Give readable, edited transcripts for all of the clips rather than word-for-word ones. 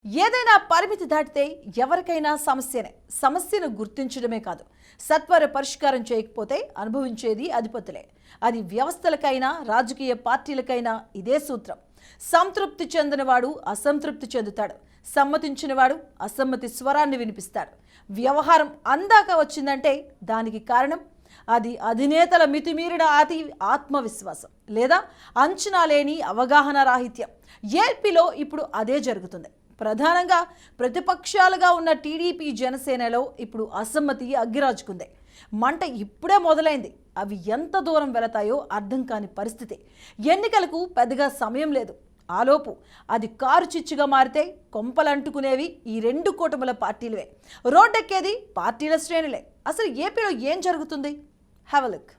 ఏదైనా పరిమితి దాటితే ఎవరికైనా సమస్యను గుర్తించడమే కాదు సత్వర పరిష్కారం చేయకపోతే అనుభవించేది అధిపతులే. అది వ్యవస్థలకైనా రాజకీయ పార్టీలకైనా ఇదే సూత్రం. సంతృప్తి చెందినవాడు అసంతృప్తి చెందుతాడు, సమ్మతించినవాడు అసమ్మతి స్వరాన్ని వినిపిస్తాడు. వ్యవహారం అందాక వచ్చిందంటే దానికి కారణం అది అధినేతల మితిమీరిన ఆత్మవిశ్వాసం లేదా అంచనా లేని అవగాహన రాహిత్యం. ఏపీలో ఇప్పుడు అదే జరుగుతుంది. ప్రధానంగా ప్రతిపక్షాలుగా ఉన్న టీడీపీ జనసేనలో ఇప్పుడు అసమ్మతి అగ్గిరాజుకుంది. మంట ఇప్పుడే మొదలైంది. అవి ఎంత దూరం వెళతాయో అర్థం కాని పరిస్థితి. ఎన్నికలకు పెద్దగా సమయం లేదు. ఆలోపు అది కారు చిచ్చుగా మారితే కొంపలంటుకునేవి ఈ రెండు కూటముల పార్టీలవే. రోడ్డెక్కేది పార్టీల శ్రేణులే. అసలు ఏపీలో ఏం జరుగుతుంది? Have a look.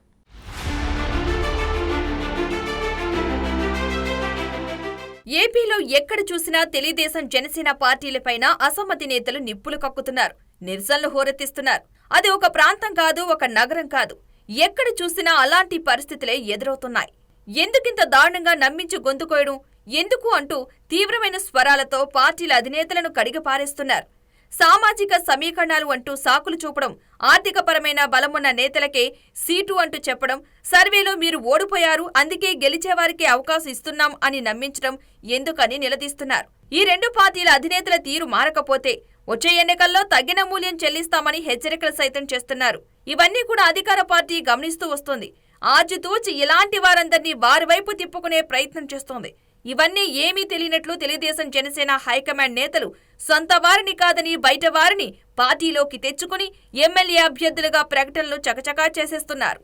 ఏపీలో ఎక్కడ చూసినా తెలుగుదేశం జనసేన పార్టీలపైన అసమ్మతి నేతలు నిప్పులు కక్కుతున్నారు, నిరసనలు హోరెత్తిస్తున్నారు. అది ఒక ప్రాంతం కాదు, ఒక నగరం కాదు, ఎక్కడ చూసినా అలాంటి పరిస్థితులే ఎదురవుతున్నాయి. ఎందుకింత దారుణంగా నమ్మించి గొంతుకోయడం ఎందుకు అంటూ తీవ్రమైన స్వరాలతో పార్టీల అధినేతలను కడిగపారేస్తున్నారు. సామాజిక సమీకరణాలు అంటూ సాకులు చూపడం, ఆర్థికపరమైన బలమున్న నేతలకే సీటు అంటూ చెప్పడం, సర్వేలో మీరు ఓడిపోయారు అందుకే గెలిచేవారికే అవకాశం ఇస్తున్నాం అని నమ్మించడం ఎందుకని నిలదీస్తున్నారు. ఈ రెండు పార్టీల అధినేతల తీరు మారకపోతే వచ్చే ఎన్నికల్లో తగిన మూల్యం చెల్లిస్తామని హెచ్చరికలు సైతం చేస్తున్నారు. ఇవన్నీ కూడా అధికార పార్టీ గమనిస్తూ వస్తోంది. ఆచితూచి ఇలాంటి వారందరినీ వారి వైపు తిప్పుకునే ప్రయత్నం చేస్తోంది. ఇవన్నీ ఏమీ తెలియనట్లు తెలుగుదేశం జనసేన హైకమాండ్ నేతలు సొంత వారిని కాదని బయట వారిని పార్టీలోకి తెచ్చుకుని ఎమ్మెల్యే అభ్యర్థులుగా ప్రకటనలు చకచకా చేసేస్తున్నారు.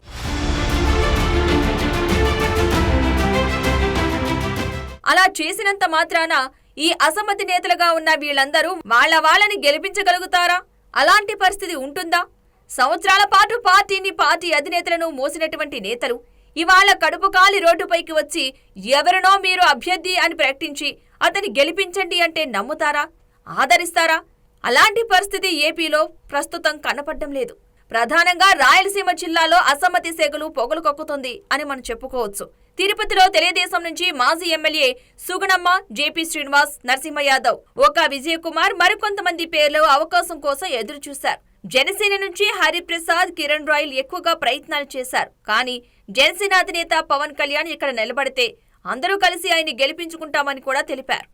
అలా చేసినంత మాత్రాన ఈ అసమ్మతి నేతలుగా ఉన్న వీళ్లందరూ వాళ్ళని గెలిపించగలుగుతారా? అలాంటి పరిస్థితి ఉంటుందా? సంవత్సరాల పాటు పార్టీ అధినేతలను మోసినటువంటి నేతలు ఇవాళ కడుపు కాలి రోడ్డుపైకి వచ్చి ఎవరినో మీరు అభ్యర్థి అని ప్రకటించి అతన్ని గెలిపించండి అంటే నమ్ముతారా? ఆదరిస్తారా? అలాంటి పరిస్థితి ఏపీలో ప్రస్తుతం కనపడడం లేదు. ప్రధానంగా రాయలసీమ జిల్లాలో అసమ్మతి సెగలు పొగలు కక్కుతుంది అని మనం చెప్పుకోవచ్చు. తిరుపతిలో తెలుగుదేశం నుంచి మాజీ ఎమ్మెల్యే సుగుణమ్మ, జేపీ శ్రీనివాస్, నరసింహ యాదవ్, ఒక విజయకుమార్ మరికొంతమంది పేర్లు అవకాశం కోసం ఎదురు చూశారు. జనసేన నుంచి హరిప్రసాద్, కిరణ్ రాయల్ ఎక్కువగా ప్రయత్నాలు చేశారు. కానీ జనసేన అధినేత పవన్ కళ్యాణ్ ఇక్కడ నిలబడితే అందరూ కలిసి ఆయన్ని గెలిపించుకుంటామని కూడా తెలిపారు.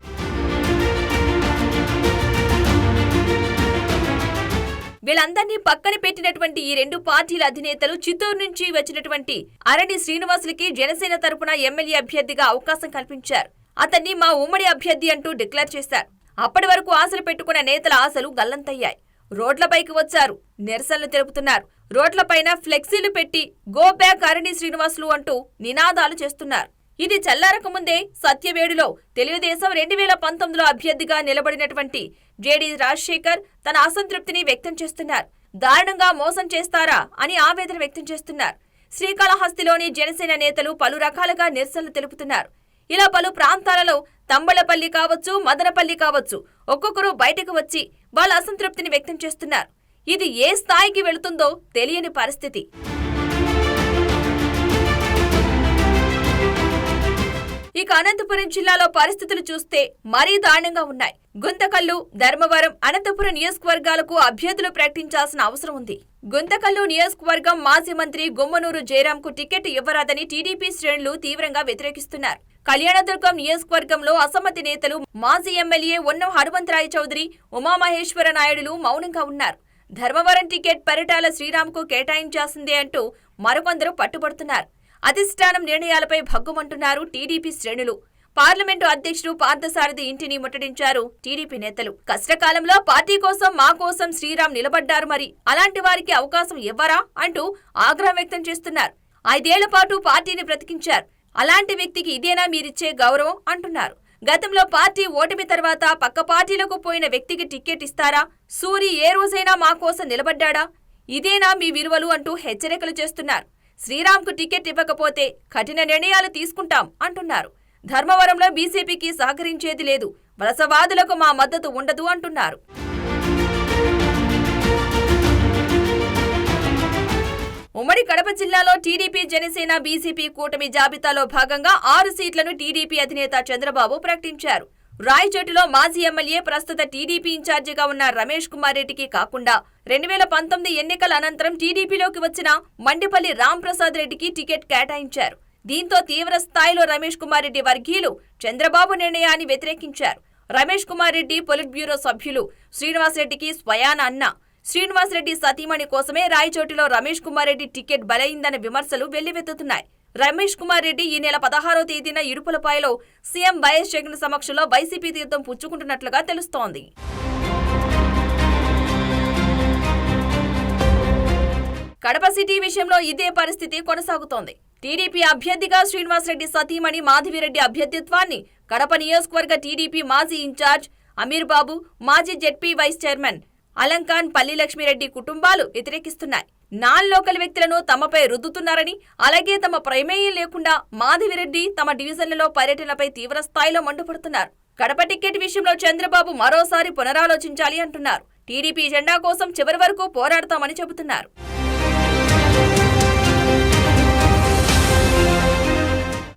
వీళ్ళందరినీ పక్కన పెట్టినటువంటి ఈ రెండు పార్టీల అధినేతలు చిత్తూరు నుంచి వచ్చినటువంటి అరణి శ్రీనివాసులకి జనసేన తరపున ఎమ్మెల్యే అభ్యర్థిగా అవకాశం కల్పించారు. అతన్ని మా ఉమ్మడి అభ్యర్థి అంటూ డిక్లేర్ చేశారు. అప్పటి వరకు ఆశలు పెట్టుకున్న నేతల ఆశలు గల్లంతయ్యాయి. రోడ్లపైకి వచ్చారు, నిరసనలు తెలుపుతున్నారు. రోడ్లపైన ఫ్లెక్సీలు పెట్టి గో బ్యాక్ అరణి శ్రీనివాసులు అంటూ నినాదాలు చేస్తున్నారు. ఇది చల్లారకముందే సత్యవేడులో తెలుగుదేశం 2019లో అభ్యర్థిగా నిలబడినటువంటి జేడీ రాజశేఖర్ తన అసంతృప్తిని వ్యక్తం చేస్తున్నారు. దారుణంగా మోసం చేస్తారా అని ఆవేదన వ్యక్తం చేస్తున్నారు. శ్రీకాళహస్తిలోని జనసేన నేతలు పలు రకాలుగా నిరసనలు తెలుపుతున్నారు. ఇలా పలు ప్రాంతాలలో తంబళపల్లి కావచ్చు, మదనపల్లి కావచ్చు, ఒక్కొక్కరు బయటకు వచ్చి వాళ్ళ అసంతృప్తిని వ్యక్తం చేస్తున్నారు. ఇది ఏ స్థాయికి వెళుతుందో తెలియని పరిస్థితి. ఇక అనంతపురం జిల్లాలో పరిస్థితులు చూస్తే మరీ దారుణంగా ఉన్నాయి. గుంతకల్లు, ధర్మవరం, అనంతపురం నియోజకవర్గాలకు అభ్యర్థులు ప్రకటించాల్సిన అవసరం ఉంది. గుంతకల్లు నియోజకవర్గం మాజీ మంత్రి గుమ్మనూరు జయరాంకు టికెట్ ఇవ్వరాదని టీడీపీ శ్రేణులు తీవ్రంగా వ్యతిరేకిస్తున్నారు. కళ్యాణదుర్గం నియోజకవర్గంలో అసమ్మతి నేతలు మాజీ ఎమ్మెల్యే ఉన్నం హనుమంతరాయ చౌదరి, ఉమామహేశ్వర నాయుడులు మౌనంగా ఉన్నారు. ధర్మవరం టికెట్ పరిటాల శ్రీరామ్కు కేటాయించాల్సిందే అంటూ మరికొందరు పట్టుబడుతున్నారు. అధిష్టానం నిర్ణయాలపై భగ్గుమంటున్నారు టీడీపీ శ్రేణులు. పార్లమెంటు అధ్యక్షుడు పార్థసారథి ఇంటిని ముట్టడించారు టీడీపీ నేతలు. కష్టకాలంలో పార్టీ కోసం మా కోసం శ్రీరామ్ నిలబడ్డారు, మరి అలాంటి వారికి అవకాశం ఇవ్వరా అంటూ ఆగ్రహం వ్యక్తం చేస్తున్నారు. 5 ఏళ్ల పాటు పార్టీని బ్రతికించారు, అలాంటి వ్యక్తికి ఇదేనా మీరిచ్చే గౌరవం అంటున్నారు. గతంలో పార్టీ ఓటమి తర్వాత పక్క పార్టీలకు పోయిన వ్యక్తికి టికెట్ ఇస్తారా? సూరి ఏ రోజైనా మా కోసం నిలబడ్డాడా? ఇదేనా మీ విలువలు అంటూ హెచ్చరికలు చేస్తున్నారు. శ్రీరామ్కు టికెట్ ఇవ్వకపోతే కఠిన నిర్ణయాలు తీసుకుంటాం అంటున్నారు. ధర్మవరంలో బీజేపీకి సహకరించేది లేదు, వలసవాదులకు మా మద్దతు ఉండదు అంటున్నారు. ఉమ్మడి కడప జిల్లాలో టీడీపీ, జనసేన, బీజేపీ కూటమి జాబితాలో భాగంగా 6 సీట్లను టీడీపీ అధినేత చంద్రబాబు ప్రకటించారు. రాయచోటిలో మాజీ ఎమ్మెల్యే ప్రస్తుత టీడీపీ ఇన్ఛార్జిగా ఉన్న రమేష్ కుమార్ రెడ్డికి కాకుండా 2019 ఎన్నికల అనంతరం టీడీపీలోకి వచ్చిన మండిపల్లి రాంప్రసాద్ రెడ్డికి టికెట్ కేటాయించారు. దీంతో తీవ్ర స్థాయిలో రమేష్ కుమార్ రెడ్డి వర్గీయులు చంద్రబాబు నిర్ణయాన్ని వ్యతిరేకించారు. రమేష్ కుమార్ రెడ్డి పొలిట్ బ్యూరో సభ్యులు శ్రీనివాసరెడ్డికి స్వయాన అన్న శ్రీనివాసరెడ్డి సతీమణి కోసమే రాయచోటిలో రమేష్ కుమార్ రెడ్డి టికెట్ బలైందన్న విమర్శలు వెల్లువెత్తుతున్నాయి. రమేష్ కుమార్ రెడ్డి ఈ నెల 16వ తేదీన ఇడుపులపాయలో సీఎం వైఎస్ జగన్ సమక్షంలో వైసీపీ తీర్థం పుచ్చుకుంటున్నట్లుగా తెలుస్తోంది. కడప సిటీ విషయంలో ఇదే పరిస్థితి కొనసాగుతోంది. టీడీపీ అభ్యర్థిగా శ్రీనివాసరెడ్డి సతీమణి మాధవిరెడ్డి అభ్యర్థిత్వాన్ని కడప నియోజకవర్గ టీడీపీ మాజీ ఇన్ఛార్జ్ అమీర్ బాబు, మాజీ జెడ్పీ వైస్ చైర్మన్ అలంకాన్ పల్లిలక్ష్మిరెడ్డి కుటుంబాలు వ్యతిరేకిస్తున్నాయి. నాన్ లోకల్ వ్యక్తులను తమపై రుద్దుతున్నారని, అలాగే తమ ప్రమేయం లేకుండా మాధవిరెడ్డి తమ డివిజన్లలో పర్యటనపై తీవ్ర స్థాయిలో మండిపడుతున్నారు. కడప టికెట్ విషయంలో చంద్రబాబు మరోసారి పునరాలోచించాలి అంటున్నారు. టీడీపీ జెండా కోసం చివరి వరకు పోరాడతామని చెబుతున్నారు.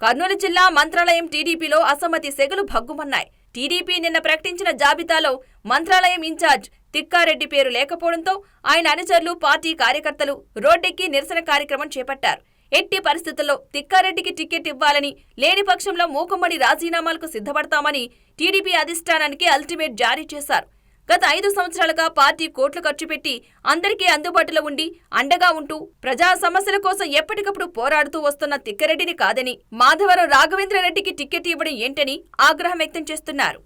కర్నూలు జిల్లా మంత్రాలయం టీడీపీలో అసమ్మతి సెగలు భగ్గుమన్నాయి. టీడీపీ నిన్న ప్రకటించిన జాబితాలో మంత్రాలయం ఇన్ఛార్జ్ తిక్కారెడ్డి పేరు లేకపోవడంతో ఆయన అనుచరులు, పార్టీ కార్యకర్తలు రోడ్డెక్కి నిరసన కార్యక్రమం చేపట్టారు. ఎట్టి పరిస్థితుల్లో తిక్కారెడ్డికి టికెట్ ఇవ్వాలని, లేని పక్షంలో మూకుమ్మడి రాజీనామాలకు సిద్ధపడతామని టీడీపీ అధిష్టానానికి అల్టిమేట్ జారీ చేశారు. గత 5 సంవత్సరాలుగా పార్టీ కోట్లు ఖర్చు పెట్టి అందరికీ అందుబాటులో ఉండి అండగా ఉంటూ ప్రజా సమస్యల కోసం ఎప్పటికప్పుడు పోరాడుతూ వస్తున్న తిక్కారెడ్డిని కాదని, మాధవరం రాఘవేంద్రరెడ్డికి టికెట్ ఇవ్వడం ఏంటని ఆగ్రహం వ్యక్తం చేస్తున్నారు.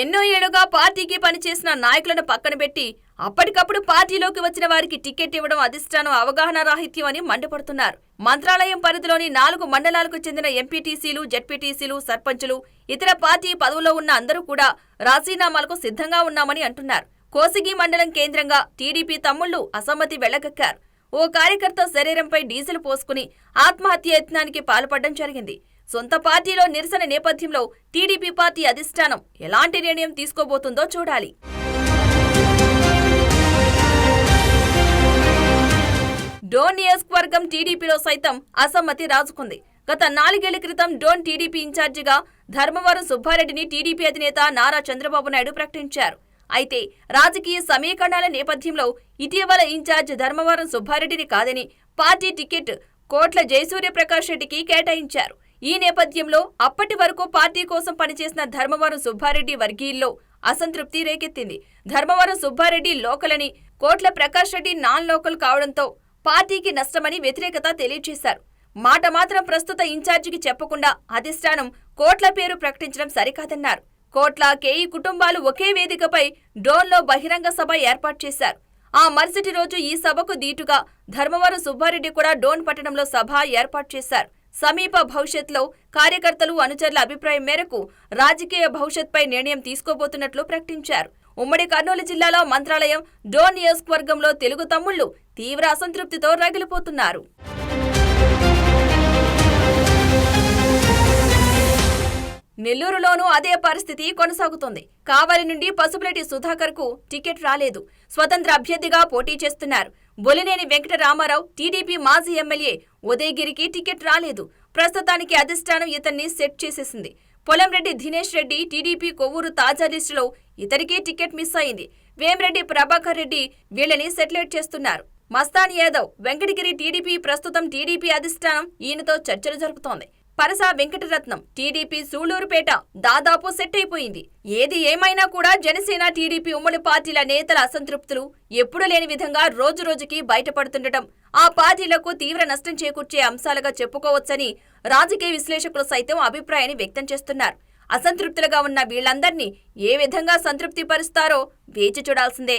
ఎన్నో ఏళ్లుగా పార్టీకి పనిచేసిన నాయకులను పక్కన పెట్టి అప్పటికప్పుడు పార్టీలోకి వచ్చిన వారికి టికెట్ ఇవ్వడం అధిష్టానం అవగాహన రాహిత్యం అని మండిపడుతున్నారు. మంత్రాలయం పరిధిలోని 4 మండలాలకు చెందిన ఎంపీటీసీలు, జెడ్పీటీసీలు, సర్పంచులు, ఇతర పార్టీ పదవుల్లో ఉన్న అందరూ కూడా రాజీనామాలకు సిద్ధంగా ఉన్నామని అంటున్నారు. కోసిగి మండలం కేంద్రంగా టీడీపీ తమ్ముళ్లు అసమ్మతి వెళ్లగక్కారు. ఓ కార్యకర్త శరీరంపై డీజిల్ పోసుకుని ఆత్మహత్య యత్నానికి పాల్పడడం జరిగింది. సొంత పార్టీలో నిరసన నేపథ్యంలో టీడీపీ పార్టీ అధిష్టానం ఎలాంటి నిర్ణయం తీసుకోబోతుందో చూడాలి. డోన్ నియోజకవర్గం టీడీపీలో సైతం అసమ్మతి రాజుకుంది. గత 4 ఏళ్ల క్రితం డోన్ టీడీపీ ఇన్ఛార్జిగా ధర్మవరం సుబ్బారెడ్డిని టీడీపీ అధినేత నారా చంద్రబాబు నాయుడు ప్రకటించారు. అయితే రాజకీయ సమీకరణాల నేపథ్యంలో ఇటీవల ఇన్ఛార్జ్ ధర్మవరం సుబ్బారెడ్డిని కాదని పార్టీ టికెట్ కోట్ల జయసూర్యప్రకాష్ రెడ్డికి కేటాయించారు. ఈ నేపథ్యంలో అప్పటి వరకు పార్టీ కోసం పనిచేసిన ధర్మవరం సుబ్బారెడ్డి వర్గీయుల్లో అసంతృప్తి రేకెత్తింది. ధర్మవరం సుబ్బారెడ్డి లోకల్ అని, కోట్ల ప్రకాష్ రెడ్డి నాన్ లోకల్ కావడంతో పార్టీకి నష్టమని వ్యతిరేకత తెలియజేశారు. మాట మాత్రం ప్రస్తుత ఇన్ఛార్జికి చెప్పకుండా అధిష్టానం కోట్ల పేరు ప్రకటించడం సరికాదన్నారు. కోట్ల, కేఈ కుటుంబాలు ఒకే వేదికపై డోన్లో బహిరంగ సభ ఏర్పాటు చేశారు. ఆ మరుసటి రోజు ఈ సభకు దీటుగా ధర్మవరం సుబ్బారెడ్డి కూడా డోన్ పట్టణంలో సభ ఏర్పాటు చేశారు. సమీప భవిష్యత్తులో కార్యకర్తలు, అనుచరుల అభిప్రాయం మేరకు రాజకీయ భవిష్యత్పై నిర్ణయం తీసుకోబోతున్నట్లు ప్రకటించారు. ఉమ్మడి కర్నూలు జిల్లాలో మంత్రాలయం, డోన్ నియోజకవర్గంలో తెలుగు తమ్ముళ్లు తీవ్ర అసంతృప్తితో రగిలిపోతున్నారు. నెల్లూరులోనూ అదే పరిస్థితి కొనసాగుతోంది. కావలి నుండి పసుపులేటి సుధాకర్కు టికెట్ రాలేదు. స్వతంత్ర అభ్యర్థిగా పోటీ చేస్తున్నారు. బొలినేని వెంకటరామారావు టీడీపీ మాజీ ఎమ్మెల్యే ఉదయగిరికి టికెట్ రాలేదు. ప్రస్తుతానికి అధిష్టానం ఇతన్ని సెట్ చేసేసింది. పొలంరెడ్డి దినేష్ రెడ్డి టీడీపీ కొవ్వూరు తాజా లిస్టులో ఇతరికే టికెట్ మిస్ అయింది. వేమిరెడ్డి ప్రభాకర్ రెడ్డి వీళ్ళని సెటిలైట్ చేస్తున్నారు. మస్తాన్ యాదవ్ వెంకటగిరి టీడీపీ ప్రస్తుతం టీడీపీ అధిష్టానం ఈయనతో చర్చలు జరుపుతోంది. పరస వెంకటరత్నం టీడీపీ సూళ్లూరుపేట దాదాపు సెట్ అయిపోయింది. ఏది ఏమైనా కూడా జనసేన, టీడీపీ ఉమ్మడి పార్టీల నేతల అసంతృప్తులు ఎప్పుడూ లేని విధంగా రోజురోజుకి బయటపడుతుండటం ఆ పార్టీలకు తీవ్ర నష్టం చేకూర్చే అంశాలుగా చెప్పుకోవచ్చని రాజకీయ విశ్లేషకులు సైతం అభిప్రాయాన్ని వ్యక్తం చేస్తున్నారు. అసంతృప్తులుగా ఉన్న వీళ్లందర్నీ ఏ విధంగా సంతృప్తి పరుస్తారో వేచి చూడాల్సిందే.